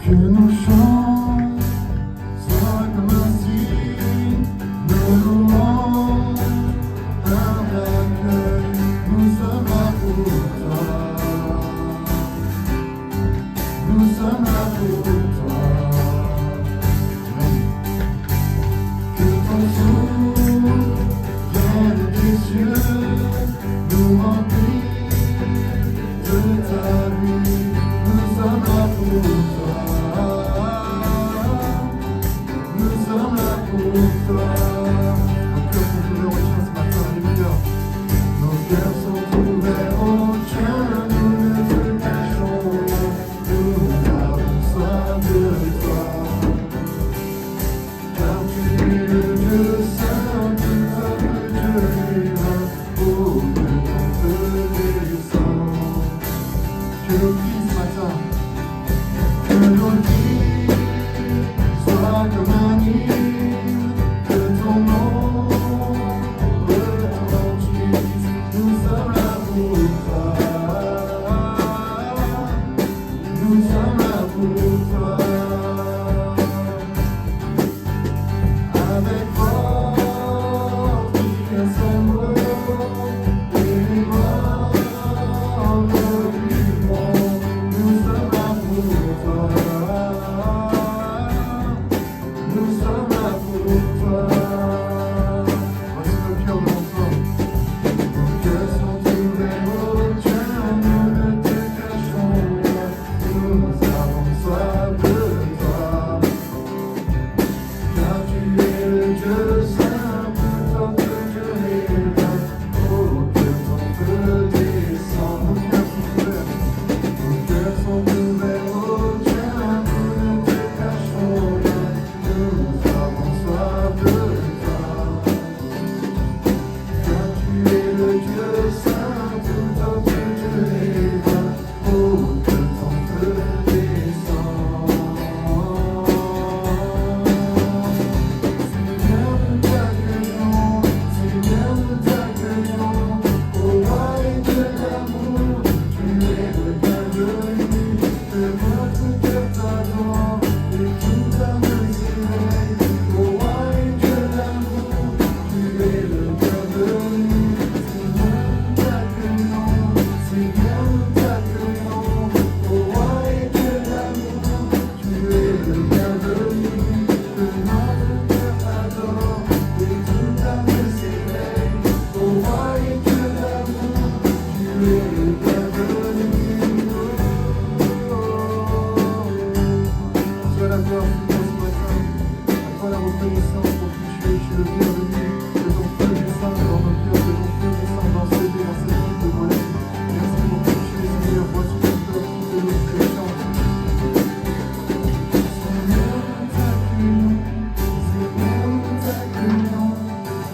Que nos chants soient comme un signe de louange, un accueil, nous sommes là pour toi. Nous sommes là pour toi. Que ton souffle vienne des cieux, nous remplir de ta vie. Nous sommes là pour toi. Nous sommes là pour toi. Nos cœurs sont ouverts au tien, nous ne te cachons rien. Nous avons soif de toi. Car tu es le Dieu saint, tout peuple Dieu divin. Oh, que ton feu descend. Que nos vies ce matin, que nos vies soient comme un hymne, que ton nom retentisse. Nous sommes là pour toi. Nous sommes là pour toi. Avec force, assemble et les morts du monde. Nous sommes là pour toi. Nous sommes là pour toi. Voici nos cœurs devant toi. Nos cœurs sont ouverts au tien, nous ne te cachons rien. Nous avons soif de toi. Car tu es le Dieu saint, tout peuple Dieu divin. Oh, que ton feu descend. Nos cœurs sont ouverts au tien, nous ne te cachons rien. Nous avons soif de toi. Car tu es le Dieu saint, tout peuple Dieu divin. Oh, que ton feu descend. Seigneur, nous t'accueillons, Seigneur, nous t'accueillons. Ô roi et Dieu d'amour, tu es le bienvenu. Que notre cœur t'adore et toute âme s'éveille. Ô roi et Dieu d'amour, tu es le bienvenu. Seigneur, nous t'accueillons, Seigneur, nous t'accueillons. Ô roi et Dieu d'amour, tu es le bienvenu. Que notre cœur t'adore et toute âme s'éveille. Ô roi et Dieu d'amour, tu es le bienvenu. Sois la gloire ce matin, à toi la reconnaissance pour qui tu es le bienvenu. Que ton feu descende dans nos cœurs, que ton feu descende dans ces vies, dans cette vie de volée. Merci pour qui tu es, Seigneur, voici ton peuple qui te loue, qui te chante. Seigneur, nous t'accueillons, Seigneur, nous t'accueillons.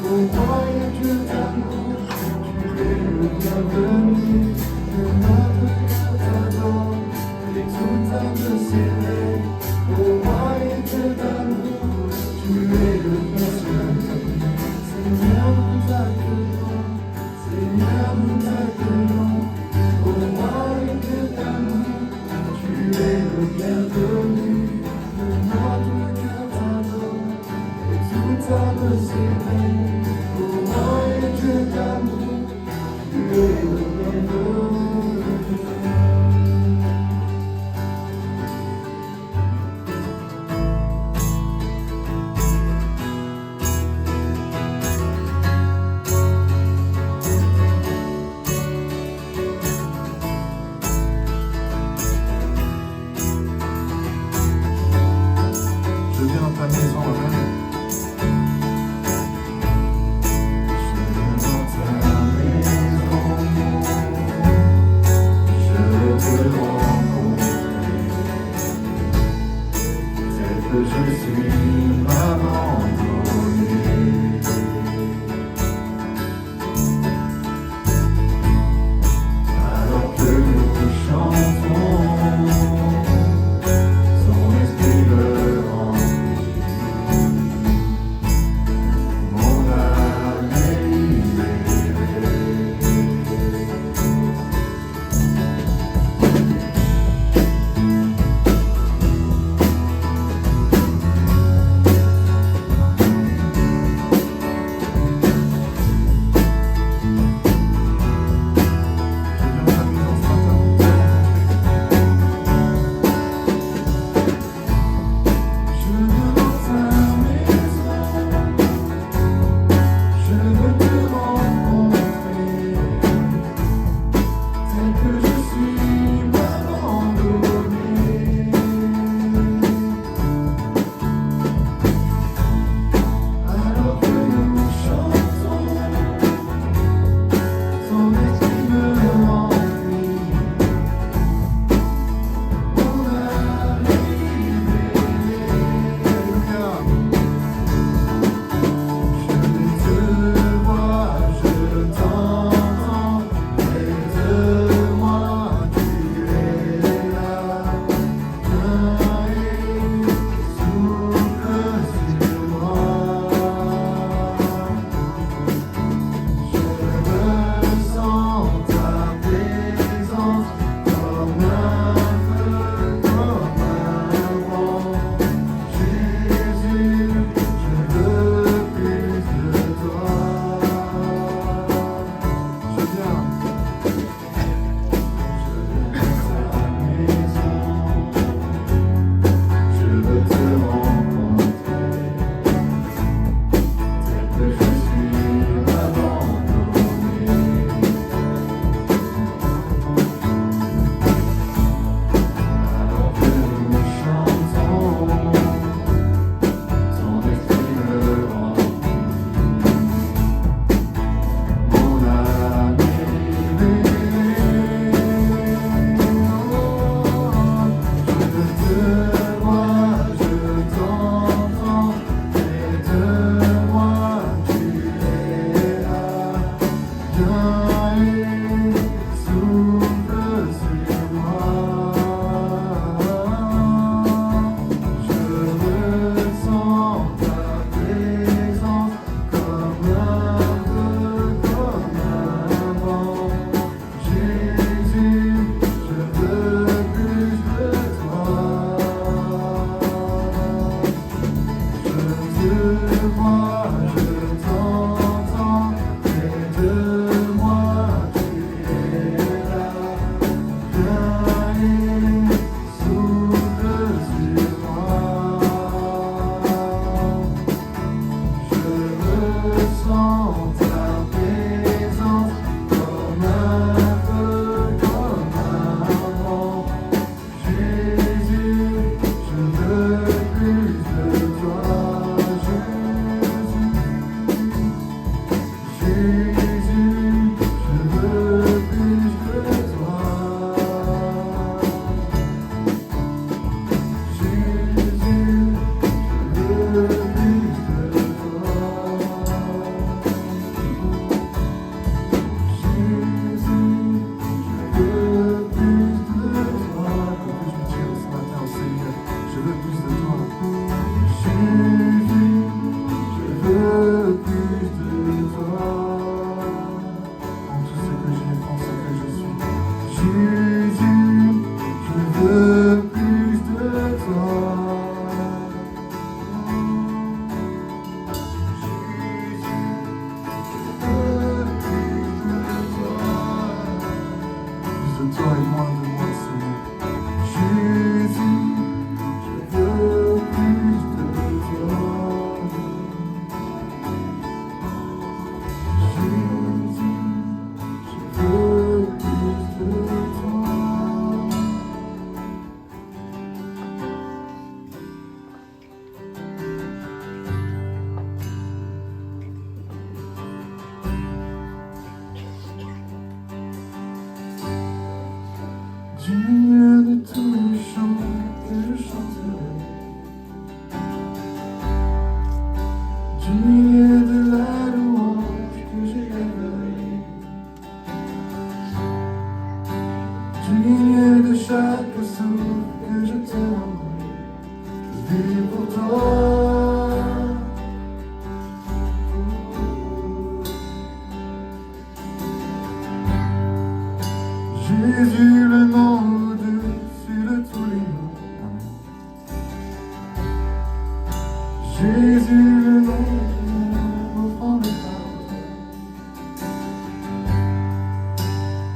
Ô roi et Dieu d'amour, tu es le bienvenu. Que notre cœur t'adore et toute âme s'éveille. Ô roi et Dieu d'amour, tu es le bienvenu. Seigneur, nous t'accueillons, Seigneur, nous t'accueillons. Ô roi et Dieu d'amour, tu es le bienvenu. Que notre cœur t'adore et toute âme s'éveille. Ô roi et Dieu d'amour, tu es le bienvenu. Je viens dans ta maison, amen. Je viens dans ta maison, je veux te rencontrer. Tel que je suis m'abandonner. Alors que nous chantons, son esprit me remplit. Mon âme est libérée. Digne de la louange que j'élèverai, digne de chaque souffle que je te rendrai, je vis pour toi. Jésus, le nom au-dessus de tous les noms. Jésus, le nom offrant le pardon.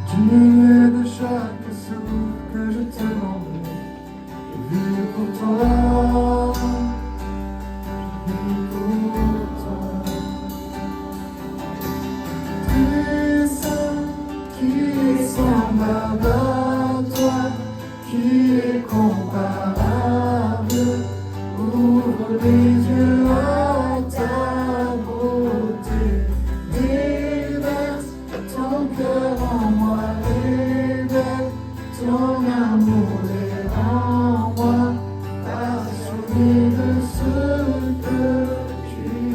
Digne de chaque souffle que je te rendrai, je vis pour toi. Je vis pour toi. Très saint, qui est semblable à toi, qui est comparable. Ouvre les yeux à ta beauté, déverse ton cœur en moi, révèle ton amour est en moi, passionné de ce que tu es.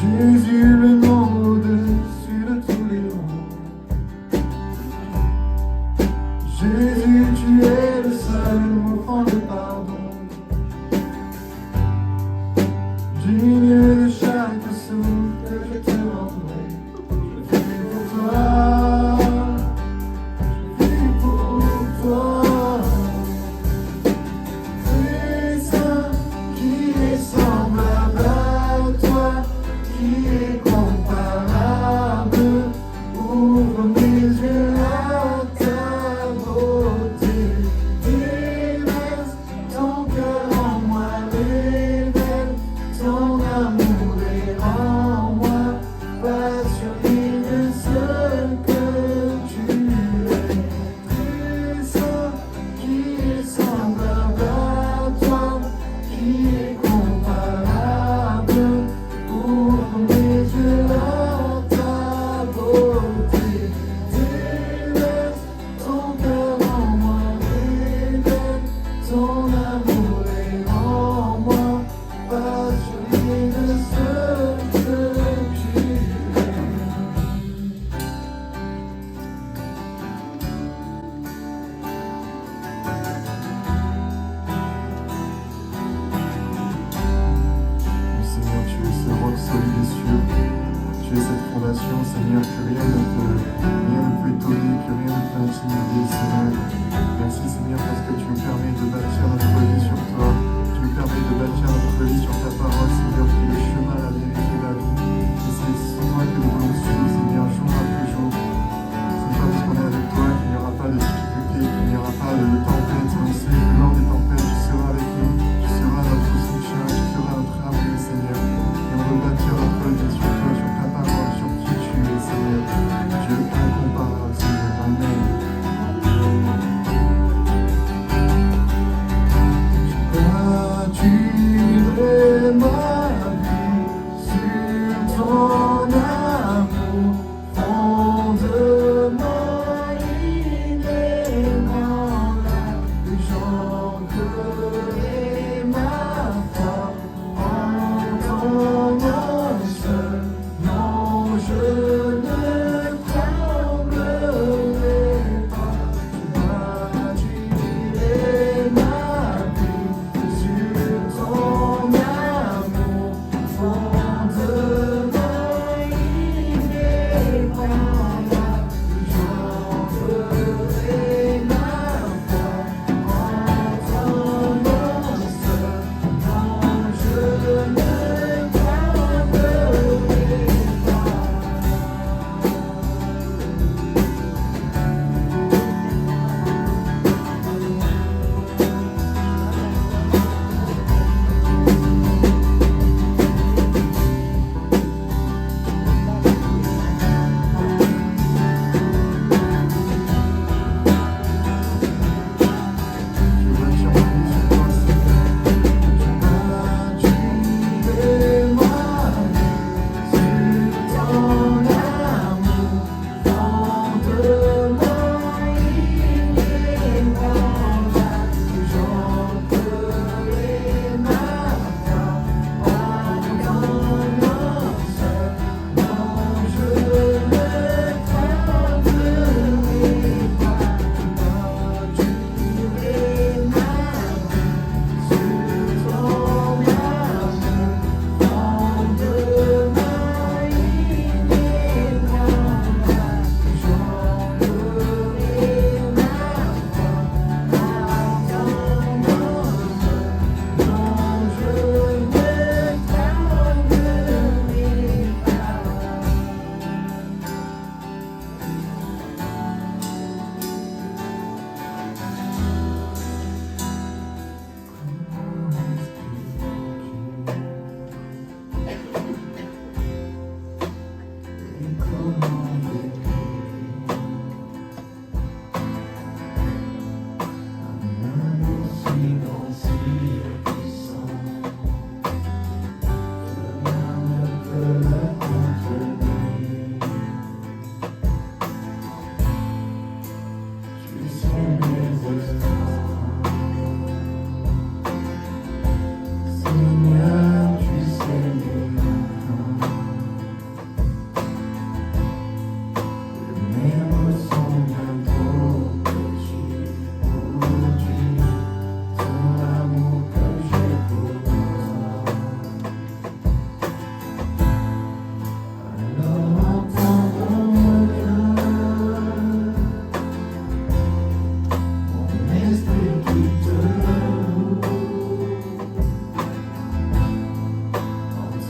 Jésus, le nom au-dessus de tous les noms. Jésus, tu es le seul offrant le pardon. Digne de chaque souffle que je te rendrai, je vis pour toi. Je vis pour toi. Très saint, qui est semblable à toi, qui est comparable. Ouvre mes yeux à ta beauté, déverse ton cœur en moi, révèle ton amour est en moi, passionné de ce que tu es. Très saint, qui est semblable à toi, qui est comparable. Ouvre mes yeux à ta beauté, déverse ton cœur en moi, révèle ton amour est en moi, passionné de ce que tu es. Seigneur, tu es ce roc solide et sûr. Tu es cette fondation, Seigneur, que rien ne peut étonner, que rien ne peut intimider, Seigneur. Merci, Seigneur, parce que tu nous permets de bâtir notre vie sur toi. Tu nous permets de bâtir notre vie sur ta parole, Seigneur, qui est le chemin, la vérité et la vie. Et c'est sur toi que nous voulons suivre, Seigneur, jour après jour. C'est pas parce qu'on est avec toi qu'il n'y aura pas de difficultés, qu'il n'y aura pas de tempête. On sait que lors des tempêtes, tu seras avec nous. Tu seras notre soutien, tu seras notre abri, Seigneur. Et on veut bâtir notre vie sur toi, sur ta parole, sur qui tu es, Seigneur. Tu es incomparable, Seigneur. Amen. Tu es ma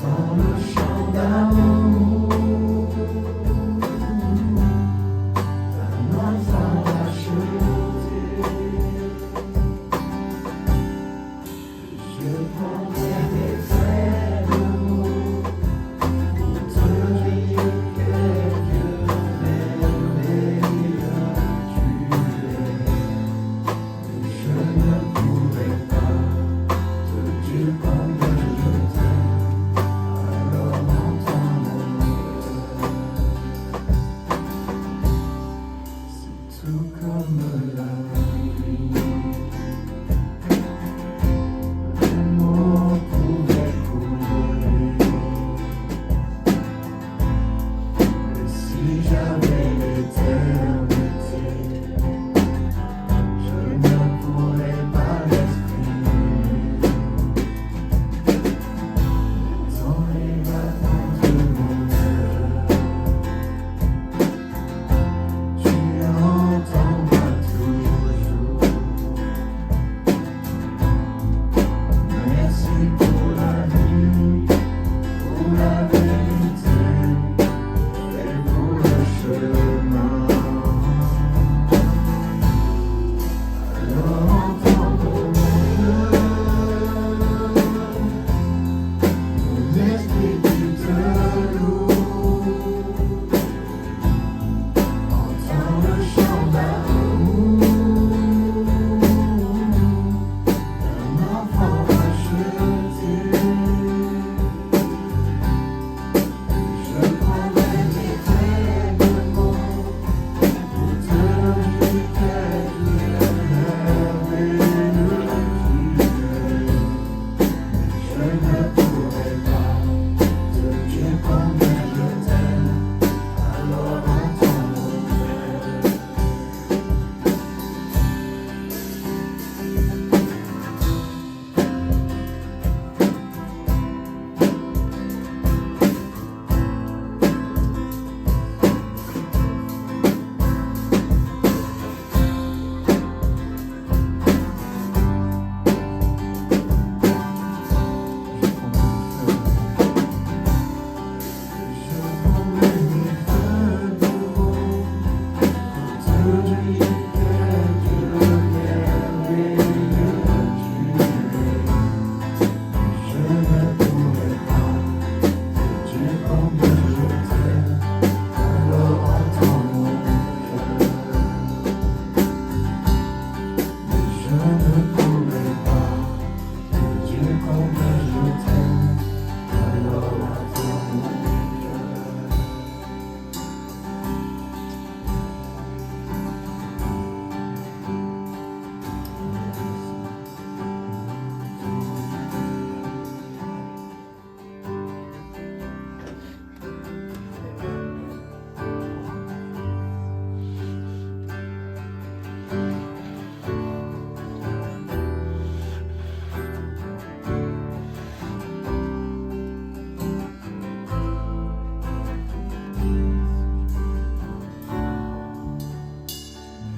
Dans le chant d'amour d'un enfant acheté, je prendrai des traits de mots pour te dire quel Dieu merveilleux tu es. Je ne pourrai pas te dire combien je t'aime. Alors entends mon cœur, c'est tout comme la vie. Les mots pouvaient couler, et si j'avais l'éternité, je ne pourrais pas l'exprimer. Dans les battements de mon cœur, tu entendras toujours. Merci pour la vie, pour la vérité et pour le chemin. Alors entends mon cœur, mon esprit qui te loue. Entends le chant d'amour d'un enfant acheté. Je prendrai des traits de mots pour te dire quel merveilleux tu es. Je ne pourrai pas te dire combien je t'aime. Alors entends mon cœur. Je prendrai mes feux de mots pour te dire quel Dieu merveilleux tu es. Je ne pourrai pas te dire combien je t'aime. Alors entends mon cœur. Mais je ne pourrai pas te dire combien je t'aime. Alors entends mon cœur.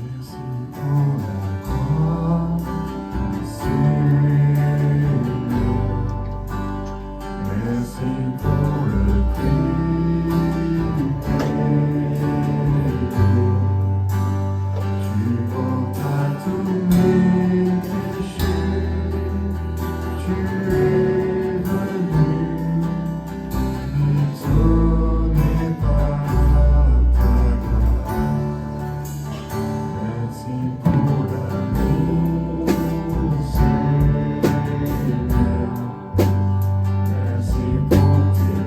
Merci pour la croix, Seigneur. Merci pour le prix payé. Tu portas tous mes péchés. Tu es venu m'étonner par ta grâce. Merci pour l'amour, Seigneur. Merci pour tes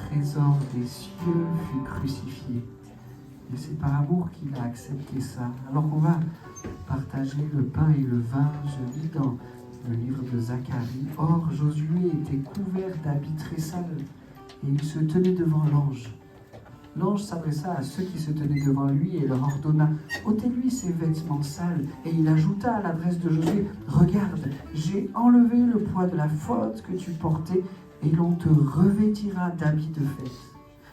trésor des cieux fut crucifié. Et c'est par amour qu'il a accepté ça. Alors qu'on va partager le pain et le vin, je lis dans le livre de Zacharie, « Or, Josué était couvert d'habits très sales, et il se tenait devant l'ange. L'ange s'adressa à ceux qui se tenaient devant lui et leur ordonna « Ôtez-lui ses vêtements sales. » Et il ajouta à l'adresse de Josué « Regarde, j'ai enlevé le poids de la faute que tu portais, et l'on te revêtira d'habits de fête. »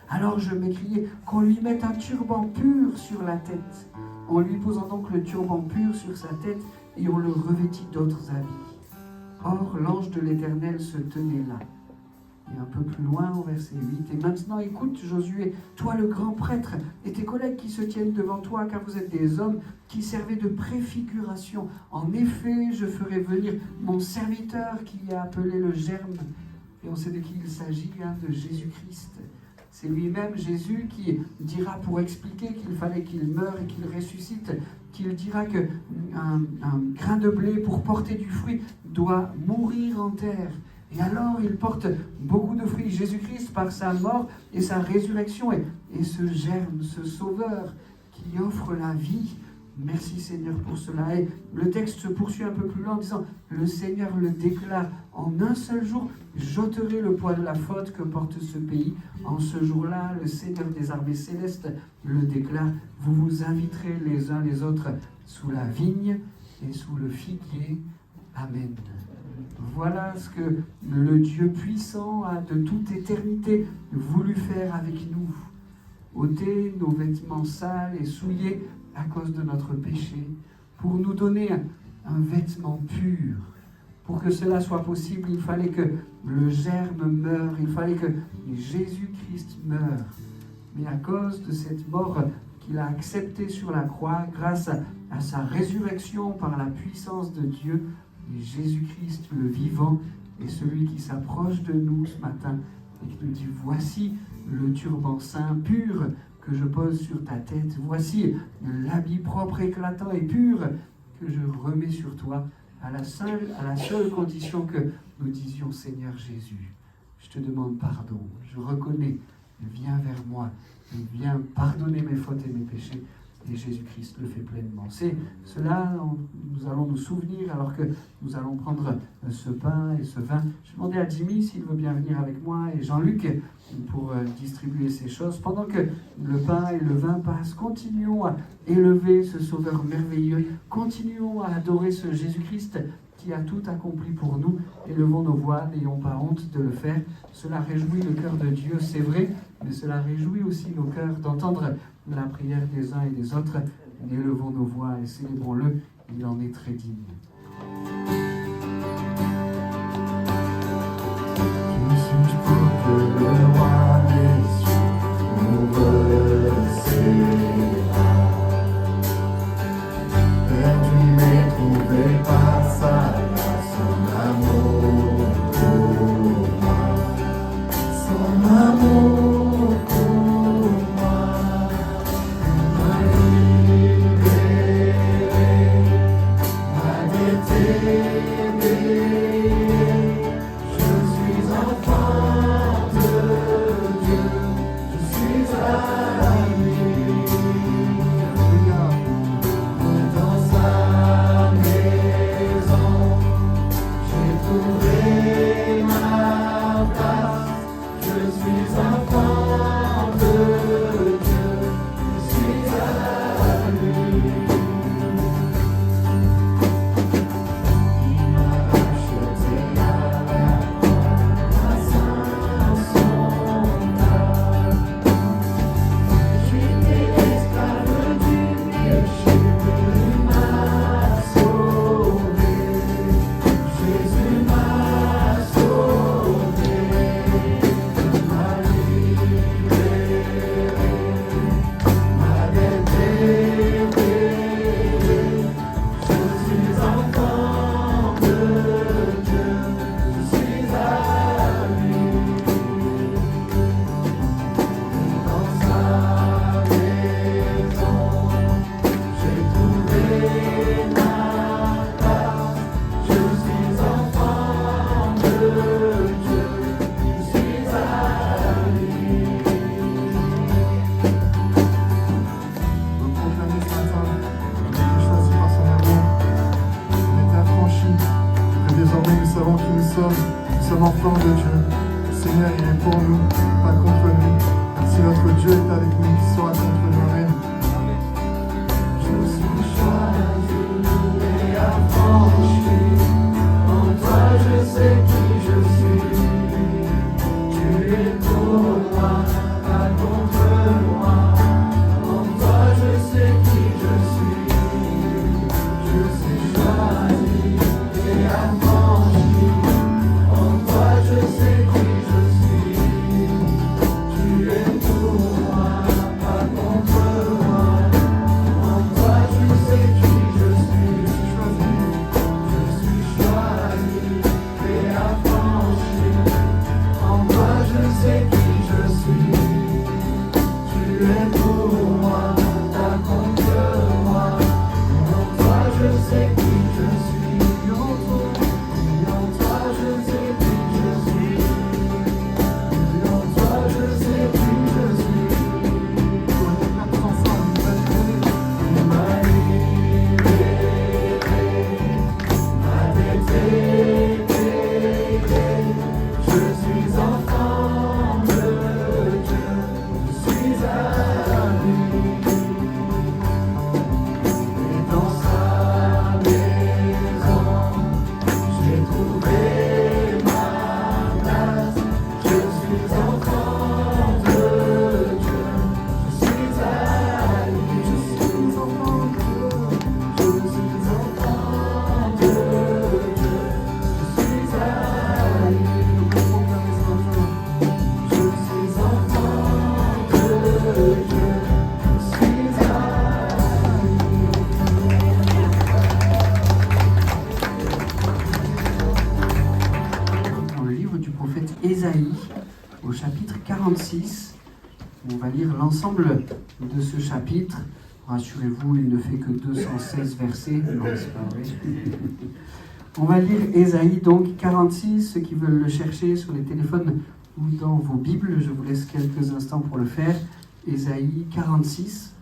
Alors je m'écriai qu'on lui mette un turban pur sur la tête. En lui posant donc le turban pur sur sa tête, et on le revêtit d'autres habits. Or, l'ange de l'Éternel se tenait là. Et un peu plus loin, au verset 8, « Et maintenant, écoute, Josué, toi le grand prêtre, et tes collègues qui se tiennent devant toi, car vous êtes des hommes qui servaient de préfiguration. En effet, je ferai venir mon serviteur qui est appelé le germe. » Et on sait de qui il s'agit, de Jésus-Christ. C'est lui-même, Jésus, qui dira, pour expliquer qu'il fallait qu'il meure et qu'il ressuscite, qu'il dira qu'un grain de blé, pour porter du fruit, doit mourir en terre. Et alors, il porte beaucoup de fruits. Jésus-Christ, par sa mort et sa résurrection, et ce germe, ce sauveur qui offre la vie. Merci Seigneur pour cela. Et le texte se poursuit un peu plus loin en disant, le Seigneur le déclare, en un seul jour, j'ôterai le poids de la faute que porte ce pays. En ce jour-là, le Seigneur des armées célestes le déclare, vous vous inviterez les uns les autres sous la vigne et sous le figuier. Amen. Voilà ce que le Dieu puissant a de toute éternité voulu faire avec nous. Ôter nos vêtements sales et souillés à cause de notre péché, pour nous donner un vêtement pur. Pour que cela soit possible, il fallait que le germe meure, il fallait que Jésus-Christ meure. Mais à cause de cette mort qu'il a acceptée sur la croix, grâce à sa résurrection par la puissance de Dieu, Jésus-Christ le vivant est celui qui s'approche de nous ce matin et qui nous dit, voici le turban saint pur que je pose sur ta tête. Voici l'habit propre, éclatant et pur que je remets sur toi, à la seule condition que nous disions, Seigneur Jésus, je te demande pardon, je reconnais, viens vers moi, viens pardonner mes fautes et mes péchés. Et Jésus-Christ le fait pleinement. C'est cela dont nous allons nous souvenir alors que nous allons prendre ce pain et ce vin. Je vais demander à Jimmy s'il veut bien venir avec moi et Jean-Luc pour distribuer ces choses. Pendant que le pain et le vin passent, continuons à élever ce Sauveur merveilleux. Continuons à adorer ce Jésus-Christ qui a tout accompli pour nous. Élevons nos voix, n'ayons pas honte de le faire. Cela réjouit le cœur de Dieu, c'est vrai, mais cela réjouit aussi nos cœurs d'entendre la prière des uns et des autres. Élevons nos voix et célébrons-le, il en est très digne. Jésus pour que le roi des cieux nous recèle. 46. On va lire l'ensemble de ce chapitre. Rassurez-vous, il ne fait que 216 versets. Non, c'est pas vrai. On va lire Ésaïe donc 46. Ceux qui veulent le chercher sur les téléphones ou dans vos Bibles, je vous laisse quelques instants pour le faire. Ésaïe 46.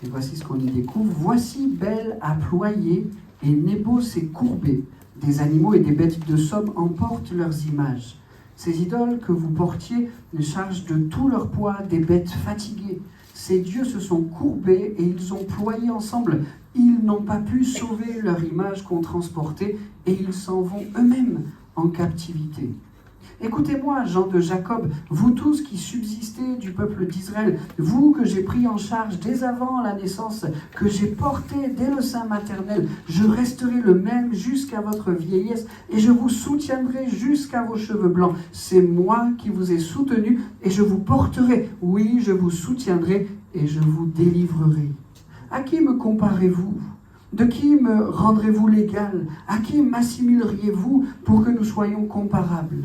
Et voici ce qu'on y découvre. Voici Bel a ployé et Nebo s'est courbé. Des animaux et des bêtes de somme emportent leurs images. Ces idoles que vous portiez chargent de tout leur poids des bêtes fatiguées. Ces dieux se sont courbés et ils ont ployé ensemble. Ils n'ont pas pu sauver leur image qu'ont transportée et ils s'en vont eux-mêmes en captivité. Écoutez-moi, gens de Jacob, vous tous qui subsistez du peuple d'Israël, vous que j'ai pris en charge dès avant la naissance, que j'ai porté dès le sein maternel, je resterai le même jusqu'à votre vieillesse et je vous soutiendrai jusqu'à vos cheveux blancs. C'est moi qui vous ai soutenu et je vous porterai. Oui, je vous soutiendrai et je vous délivrerai. À qui me comparez-vous ? De qui me rendrez-vous l'égal ? À qui m'assimileriez-vous pour que nous soyons comparables ?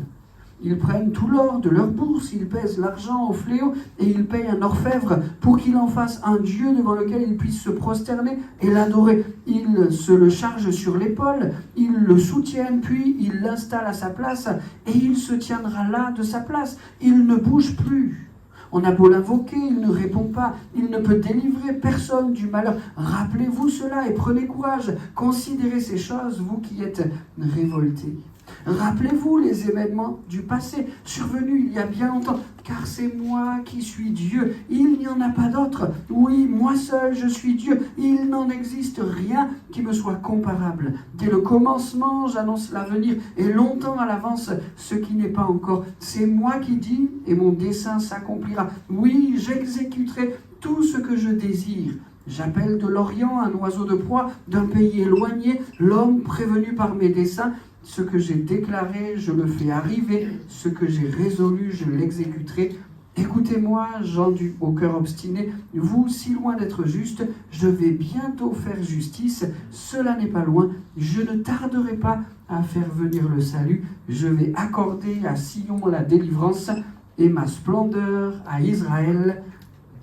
Ils prennent tout l'or de leur bourse, ils pèsent l'argent au fléau et ils payent un orfèvre pour qu'il en fasse un Dieu devant lequel ils puissent se prosterner et l'adorer. Ils se le chargent sur l'épaule, ils le soutiennent, puis ils l'installent à sa place et il se tiendra là de sa place. Il ne bouge plus. On a beau l'invoquer, il ne répond pas, il ne peut délivrer personne du malheur. Rappelez-vous cela et prenez courage. Considérez ces choses, vous qui êtes révoltés. Rappelez-vous les événements du passé, survenus il y a bien longtemps, car c'est moi qui suis Dieu, il n'y en a pas d'autre. Oui, moi seul je suis Dieu, il n'en existe rien qui me soit comparable. Dès le commencement, j'annonce l'avenir, et longtemps à l'avance, ce qui n'est pas encore. C'est moi qui dis, et mon dessein s'accomplira. Oui, j'exécuterai tout ce que je désire. J'appelle de l'Orient un oiseau de proie, d'un pays éloigné, l'homme prévenu par mes desseins. Ce que j'ai déclaré, je le fais arriver. Ce que j'ai résolu, je l'exécuterai. Écoutez-moi, gens au cœur obstiné, vous, si loin d'être juste, je vais bientôt faire justice. Cela n'est pas loin. Je ne tarderai pas à faire venir le salut. Je vais accorder à Sion la délivrance et ma splendeur à Israël.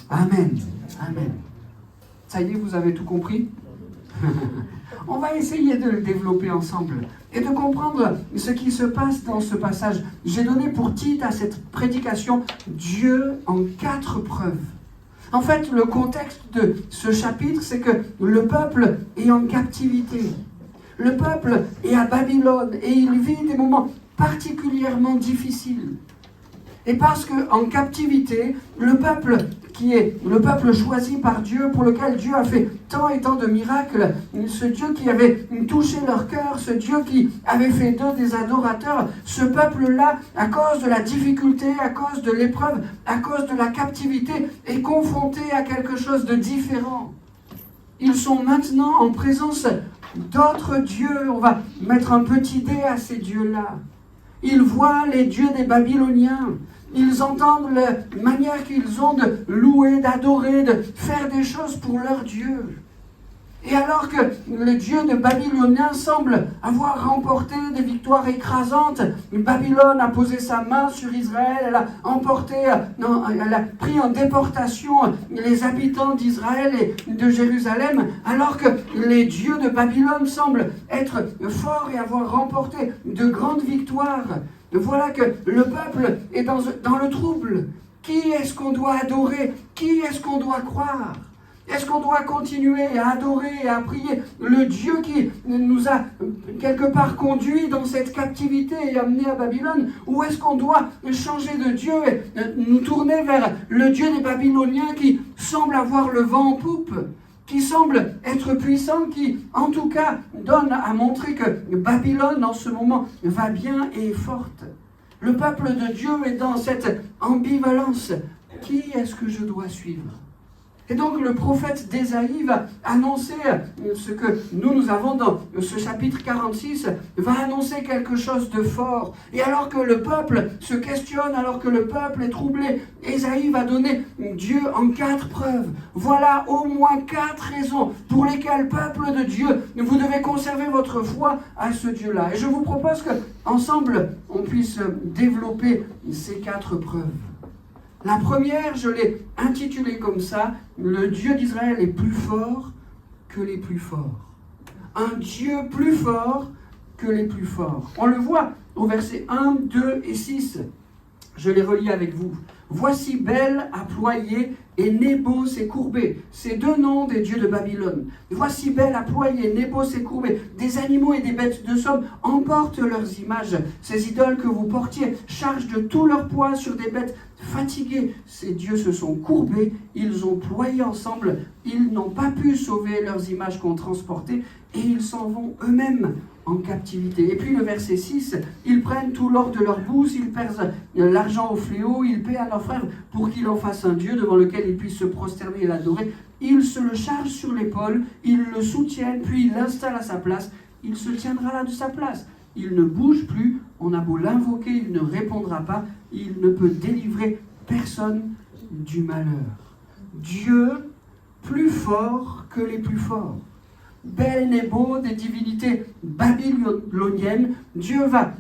Amen. Amen. Ça y est, vous avez tout compris ? On va essayer de le développer ensemble et de comprendre ce qui se passe dans ce passage. J'ai donné pour titre à cette prédication « Dieu en 4 preuves ». En fait, le contexte de ce chapitre, c'est que le peuple est en captivité. Le peuple est à Babylone et il vit des moments particulièrement difficiles. Et parce qu'en captivité, le peuple qui est le peuple choisi par Dieu, pour lequel Dieu a fait tant et tant de miracles, ce Dieu qui avait touché leur cœur, ce Dieu qui avait fait d'eux des adorateurs, ce peuple-là, à cause de la difficulté, à cause de l'épreuve, à cause de la captivité, est confronté à quelque chose de différent. Ils sont maintenant en présence d'autres dieux. On va mettre un petit dé à ces dieux-là. Ils voient les dieux des Babyloniens. Ils entendent la manière qu'ils ont de louer, d'adorer, de faire des choses pour leur Dieu. Et alors que le Dieu de Babyloniens semble avoir remporté des victoires écrasantes, Babylone a posé sa main sur Israël, elle a pris en déportation les habitants d'Israël et de Jérusalem, alors que les dieux de Babylone semblent être forts et avoir remporté de grandes victoires. Voilà que le peuple est dans le trouble. Qui est-ce qu'on doit adorer? Qui est-ce qu'on doit croire? Est-ce qu'on doit continuer à adorer et à prier le Dieu qui nous a quelque part conduits dans cette captivité et amenés à Babylone? Ou est-ce qu'on doit changer de Dieu et nous tourner vers le Dieu des Babyloniens qui semble avoir le vent en poupe, qui semble être puissant, qui en tout cas donne à montrer que Babylone en ce moment va bien et est forte? Le peuple de Dieu est dans cette ambivalence. Qui est-ce que je dois suivre? Et donc le prophète d'Ésaïe va annoncer ce que nous avons dans ce chapitre 46, va annoncer quelque chose de fort. Et alors que le peuple se questionne, alors que le peuple est troublé, Ésaïe va donner Dieu en 4 preuves. Voilà au moins 4 raisons pour lesquelles, peuple de Dieu, vous devez conserver votre foi à ce Dieu-là. Et je vous propose qu'ensemble, on puisse développer ces 4 preuves. La première, je l'ai intitulée comme ça, le Dieu d'Israël est plus fort que les plus forts. Un Dieu plus fort que les plus forts. On le voit au verset 1, 2 et 6. Je les relis avec vous. Voici Bel a ployé et Nébo s'est courbé. Ces 2 noms des dieux de Babylone. Voici Bel a ployé, Nébo s'est courbé. Des animaux et des bêtes de somme emportent leurs images. Ces idoles que vous portiez chargent de tout leur poids sur des bêtes fatiguées. Ces dieux se sont courbés, ils ont ployé ensemble. Ils n'ont pas pu sauver leurs images qu'on transportait et ils s'en vont eux-mêmes en captivité. Et puis le verset 6, ils prennent tout l'or de leur bourse, ils perdent l'argent au fléau, ils paient à leurs frères pour qu'ils en fassent un Dieu devant lequel ils puissent se prosterner et l'adorer. Ils se le chargent sur l'épaule, ils le soutiennent, puis ils l'installent à sa place. Il se tiendra là de sa place. Il ne bouge plus, on a beau l'invoquer, il ne répondra pas, il ne peut délivrer personne du malheur. Dieu plus fort que les plus forts. Bel et Nébo, des divinités babyloniennes, Dieu va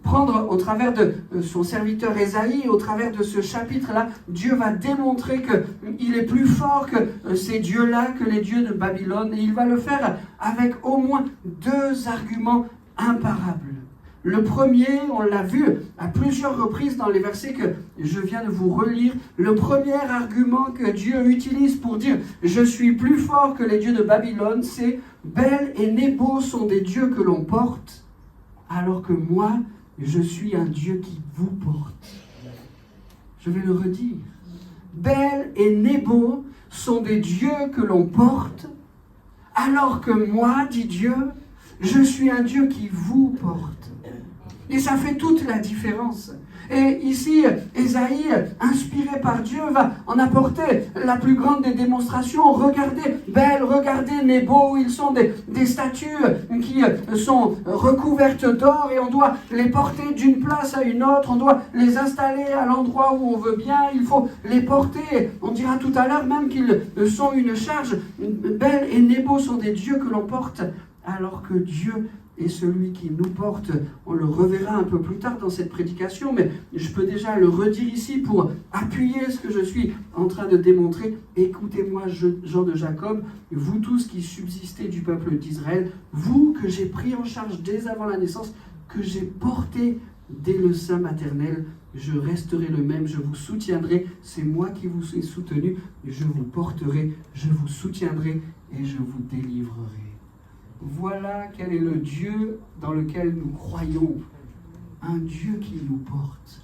prendre au travers de son serviteur Ésaïe, au travers de ce chapitre-là, Dieu va démontrer qu'il est plus fort que ces dieux-là, que les dieux de Babylone, et il va le faire avec au moins 2 arguments imparables. Le premier, on l'a vu à plusieurs reprises dans les versets que je viens de vous relire, le premier argument que Dieu utilise pour dire « Je suis plus fort que les dieux de Babylone », c'est « Bel et Nébo sont des dieux que l'on porte, alors que moi, je suis un Dieu qui vous porte. » Je vais le redire. « Bel et Nébo sont des dieux que l'on porte, alors que moi, dit Dieu, je suis un Dieu qui vous porte. » Et ça fait toute la différence. Et ici, Ésaïe, inspiré par Dieu, va en apporter la plus grande des démonstrations. Regardez Bel, regardez Nébo, ils sont des statues qui sont recouvertes d'or et on doit les porter d'une place à une autre, on doit les installer à l'endroit où on veut bien, il faut les porter. On dira tout à l'heure même qu'ils sont une charge. Bel et Nébo sont des dieux que l'on porte, alors que Dieu est celui qui nous porte. On le reverra un peu plus tard dans cette prédication, mais je peux déjà le redire ici pour appuyer ce que je suis en train de démontrer. Écoutez-moi, Jean de Jacob, vous tous qui subsistez du peuple d'Israël, vous que j'ai pris en charge dès avant la naissance, que j'ai porté dès le sein maternel, je resterai le même, je vous soutiendrai, c'est moi qui vous ai soutenu, je vous porterai, je vous soutiendrai et je vous délivrerai. Voilà quel est le Dieu dans lequel nous croyons. Un Dieu qui nous porte.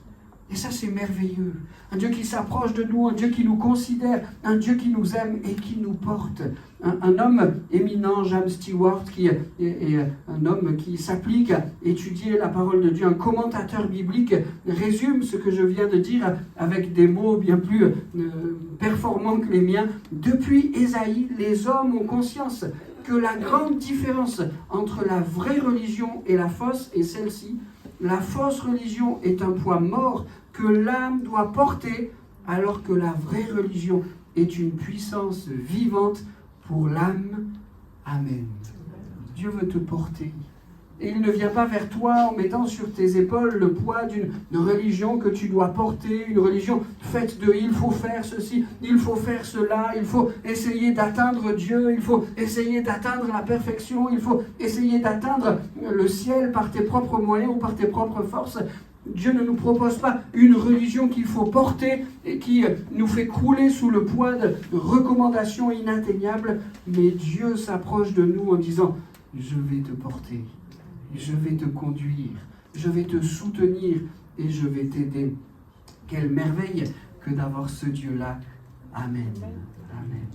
Et ça, c'est merveilleux. Un Dieu qui s'approche de nous, un Dieu qui nous considère, un Dieu qui nous aime et qui nous porte. Un homme éminent, James Stewart, qui est un homme qui s'applique à étudier la parole de Dieu, un commentateur biblique, résume ce que je viens de dire avec des mots bien plus performants que les miens. Depuis Ésaïe, les hommes ont conscience que la grande différence entre la vraie religion et la fausse est celle-ci. La fausse religion est un poids mort que l'âme doit porter, alors que la vraie religion est une puissance vivante pour l'âme. Amen. Dieu veut te porter. Et il ne vient pas vers toi en mettant sur tes épaules le poids d'une religion que tu dois porter, une religion faite de « il faut faire ceci, il faut faire cela, il faut essayer d'atteindre Dieu, il faut essayer d'atteindre la perfection, il faut essayer d'atteindre le ciel par tes propres moyens ou par tes propres forces ». Dieu ne nous propose pas une religion qu'il faut porter et qui nous fait crouler sous le poids de recommandations inatteignables, mais Dieu s'approche de nous en disant « je vais te porter ». Je vais te conduire, je vais te soutenir et je vais t'aider. Quelle merveille que d'avoir ce Dieu-là. Amen. Amen.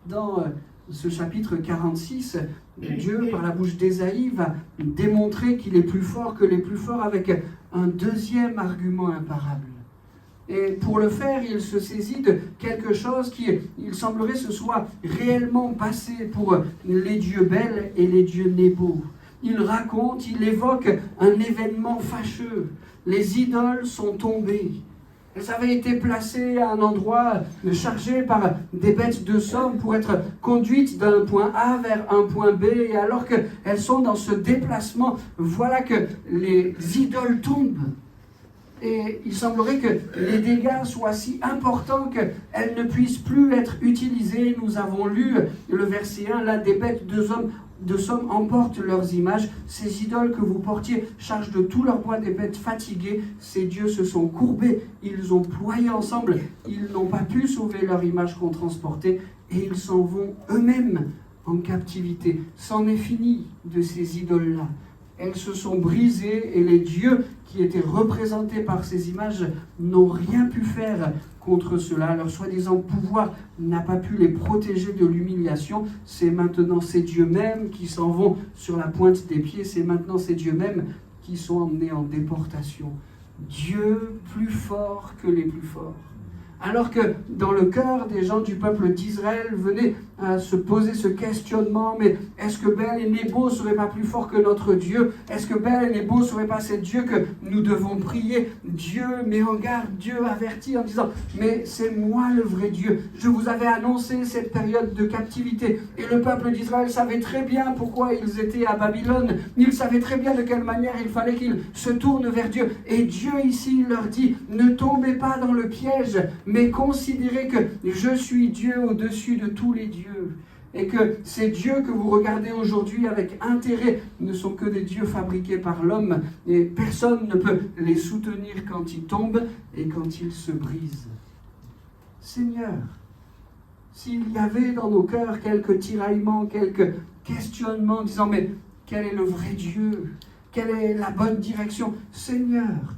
Dans ce chapitre 46, Dieu, par la bouche d'Ésaïe, va démontrer qu'il est plus fort que les plus forts avec un deuxième argument imparable. Et pour le faire, il se saisit de quelque chose qui, il semblerait, se soit réellement passé pour les dieux Bel et les dieux Nebo. Il raconte, il évoque un événement fâcheux. Les idoles sont tombées. Elles avaient été placées à un endroit chargé par des bêtes de somme pour être conduites d'un point A vers un point B. Et alors qu'elles sont dans ce déplacement, voilà que les idoles tombent. Et il semblerait que les dégâts soient si importants qu'elles ne puissent plus être utilisées. Nous avons lu le verset 1, là, des bêtes de somme emportent leurs images. Ces idoles que vous portiez chargent de tout leur poids des bêtes fatiguées. Ces dieux se sont courbés, ils ont ployé ensemble, ils n'ont pas pu sauver leur image qu'on transportait et ils s'en vont eux-mêmes en captivité. C'en est fini de ces idoles-là. Elles se sont brisées et les dieux qui étaient représentés par ces images n'ont rien pu faire contre cela. Leur soi-disant pouvoir n'a pas pu les protéger de l'humiliation. C'est maintenant ces dieux mêmes qui s'en vont sur la pointe des pieds. C'est maintenant ces dieux mêmes qui sont emmenés en déportation. Dieu plus fort que les plus forts. Alors que dans le cœur des gens du peuple d'Israël venait à se poser ce questionnement, mais est-ce que Bel et Nebo ne seraient pas plus forts que notre Dieu? Est-ce que Bel et Nebo ne seraient pas ces dieux que nous devons prier? Dieu met en garde, Dieu avertit en disant, mais c'est moi le vrai Dieu. Je vous avais annoncé cette période de captivité. Et le peuple d'Israël savait très bien pourquoi ils étaient à Babylone. Ils savaient très bien de quelle manière il fallait qu'ils se tournent vers Dieu. Et Dieu ici leur dit, ne tombez pas dans le piège, mais considérez que je suis Dieu au-dessus de tous les dieux. Et que ces dieux que vous regardez aujourd'hui avec intérêt ne sont que des dieux fabriqués par l'homme. Et personne ne peut les soutenir quand ils tombent et quand ils se brisent. Seigneur, s'il y avait dans nos cœurs quelques tiraillements, quelques questionnements, disant, mais quel est le vrai Dieu? Quelle est la bonne direction? Seigneur,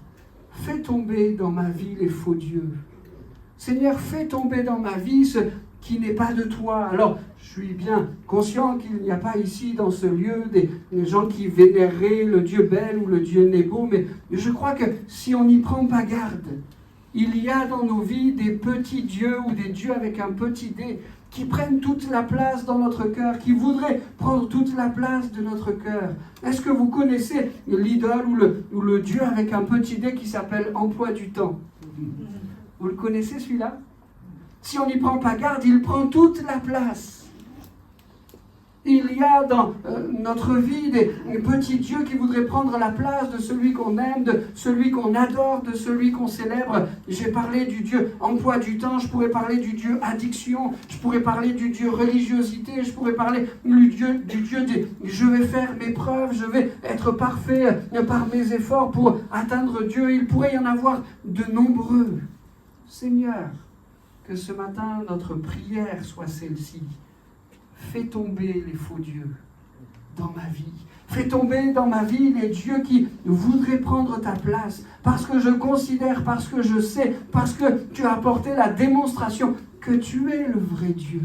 fais tomber dans ma vie les faux dieux. Seigneur, fais tomber dans ma vie ce qui n'est pas de toi. Alors, je suis bien conscient qu'il n'y a pas ici, dans ce lieu, des gens qui vénéreraient le Dieu Bel ou le Dieu Nebo, mais je crois que si on n'y prend pas garde, il y a dans nos vies des petits dieux ou des dieux avec un petit dé qui prennent toute la place dans notre cœur, qui voudraient prendre toute la place de notre cœur. Est-ce que vous connaissez l'idole ou le dieu avec un petit dé qui s'appelle emploi du temps? Vous le connaissez celui-là? Si on n'y prend pas garde, il prend toute la place. Il y a dans notre vie des petits dieux qui voudraient prendre la place de celui qu'on aime, de celui qu'on adore, de celui qu'on célèbre. J'ai parlé du Dieu emploi du temps, je pourrais parler du Dieu addiction, je pourrais parler du Dieu religiosité, je pourrais parler du Dieu des je vais faire mes preuves, je vais être parfait par mes efforts pour atteindre Dieu. Il pourrait y en avoir de nombreux. Seigneur, que ce matin notre prière soit celle-ci. Fais tomber les faux dieux dans ma vie. Fais tomber dans ma vie les dieux qui voudraient prendre ta place. Parce que je considère, parce que je sais, parce que tu as apporté la démonstration que tu es le vrai Dieu.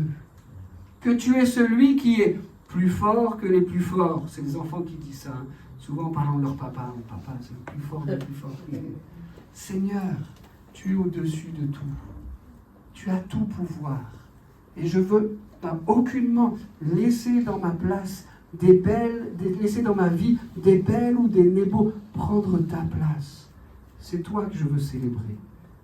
Que tu es celui qui est plus fort que les plus forts. C'est les enfants qui disent ça. Hein. Souvent en parlant de leur papa. Mon papa, c'est le plus fort des plus forts. Seigneur, tu es au-dessus de tout. Tu as tout pouvoir. Et je veux aucunement laisser dans ma place laisser dans ma vie des Bels ou des Nebo prendre ta place. C'est toi que je veux célébrer.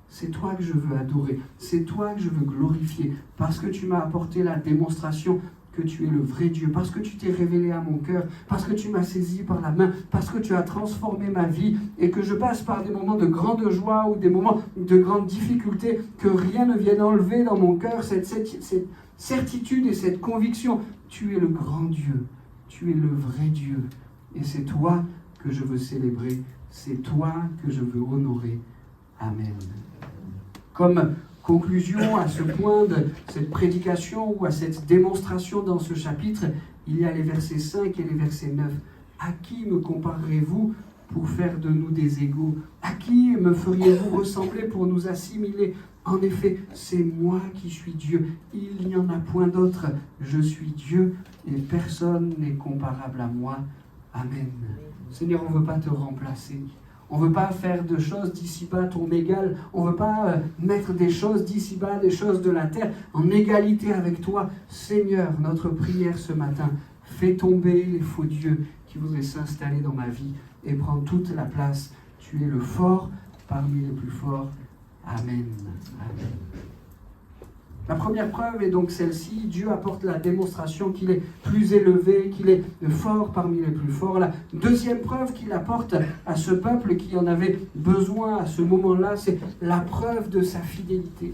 C'est toi que je veux adorer. C'est toi que je veux glorifier. Parce que tu m'as apporté la démonstration que tu es le vrai Dieu. Parce que tu t'es révélé à mon cœur. Parce que tu m'as saisi par la main. Parce que tu as transformé ma vie. Et que je passe par des moments de grande joie ou des moments de grande difficulté. Que rien ne vienne enlever dans mon cœur cette certitude et cette conviction. Tu es le grand Dieu. Tu es le vrai Dieu. Et c'est toi que je veux célébrer. C'est toi que je veux honorer. Amen. Comme conclusion à ce point de cette prédication ou à cette démonstration dans ce chapitre, il y a les versets 5 et les versets 9. À qui me comparerez-vous pour faire de nous des égaux? À qui me feriez-vous ressembler pour nous assimiler? En effet, c'est moi qui suis Dieu. Il n'y en a point d'autre. Je suis Dieu et personne n'est comparable à moi. Amen. Seigneur, on ne veut pas te remplacer. On ne veut pas faire de choses d'ici-bas ton égal. On ne veut pas mettre des choses d'ici-bas, des choses de la terre, en égalité avec toi. Seigneur, notre prière ce matin, fais tomber les faux dieux qui voudraient s'installer dans ma vie et prendre toute la place. Tu es le fort parmi les plus forts. Amen. Amen. La première preuve est donc celle-ci. Dieu apporte la démonstration qu'il est plus élevé, qu'il est fort parmi les plus forts. La deuxième preuve qu'il apporte à ce peuple qui en avait besoin à ce moment-là, c'est la preuve de sa fidélité.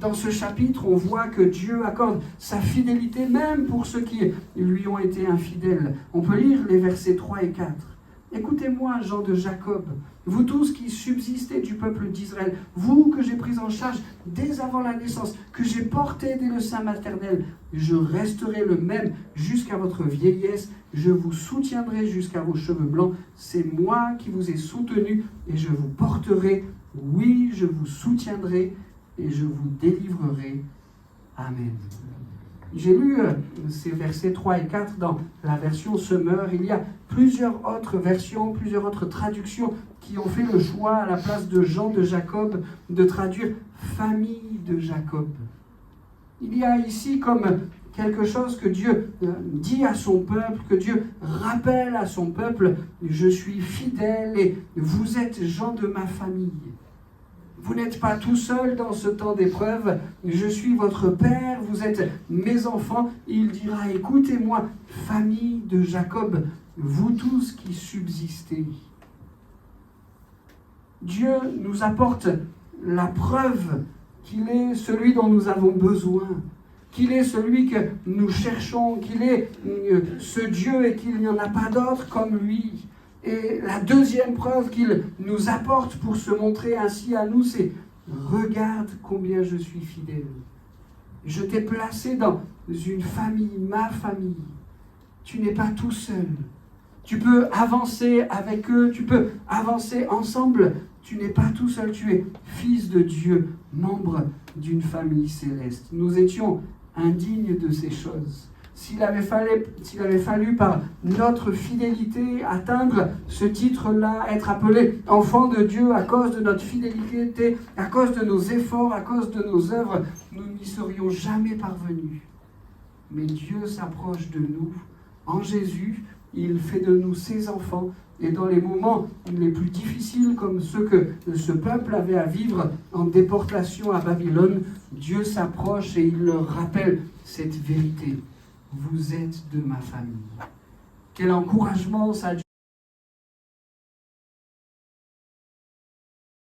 Dans ce chapitre, on voit que Dieu accorde sa fidélité même pour ceux qui lui ont été infidèles. On peut lire les versets 3 et 4. Écoutez-moi, gens de Jacob, vous tous qui subsistez du peuple d'Israël, vous que j'ai pris en charge dès avant la naissance, que j'ai porté dès le sein maternel, je resterai le même jusqu'à votre vieillesse, je vous soutiendrai jusqu'à vos cheveux blancs, c'est moi qui vous ai soutenu et je vous porterai, oui, je vous soutiendrai et je vous délivrerai. Amen. J'ai lu ces versets 3 et 4 dans la version Semeur. Il y a plusieurs autres versions, plusieurs autres traductions qui ont fait le choix, à la place de Jean de Jacob, de traduire famille de Jacob. Il y a ici comme quelque chose que Dieu dit à son peuple, que Dieu rappelle à son peuple, je suis fidèle et vous êtes gens de ma famille. Vous n'êtes pas tout seul dans ce temps d'épreuve. Je suis votre père, vous êtes mes enfants. Il dira, écoutez-moi, famille de Jacob, vous tous qui subsistez. Dieu nous apporte la preuve qu'il est celui dont nous avons besoin, qu'il est celui que nous cherchons, qu'il est ce Dieu et qu'il n'y en a pas d'autre comme lui. Et la deuxième preuve qu'il nous apporte pour se montrer ainsi à nous, c'est « Regarde combien je suis fidèle. Je t'ai placé dans une famille, ma famille. Tu n'es pas tout seul. Tu peux avancer avec eux, tu peux avancer ensemble. Tu n'es pas tout seul, tu es fils de Dieu, membre d'une famille céleste. » Nous étions indignes de ces choses. S'il avait fallu par notre fidélité atteindre ce titre-là, être appelé enfant de Dieu à cause de notre fidélité, à cause de nos efforts, à cause de nos œuvres, nous n'y serions jamais parvenus. Mais Dieu s'approche de nous en Jésus, il fait de nous ses enfants, et dans les moments les plus difficiles comme ceux que ce peuple avait à vivre en déportation à Babylone, Dieu s'approche et il leur rappelle cette vérité. Vous êtes de ma famille. Quel encouragement ça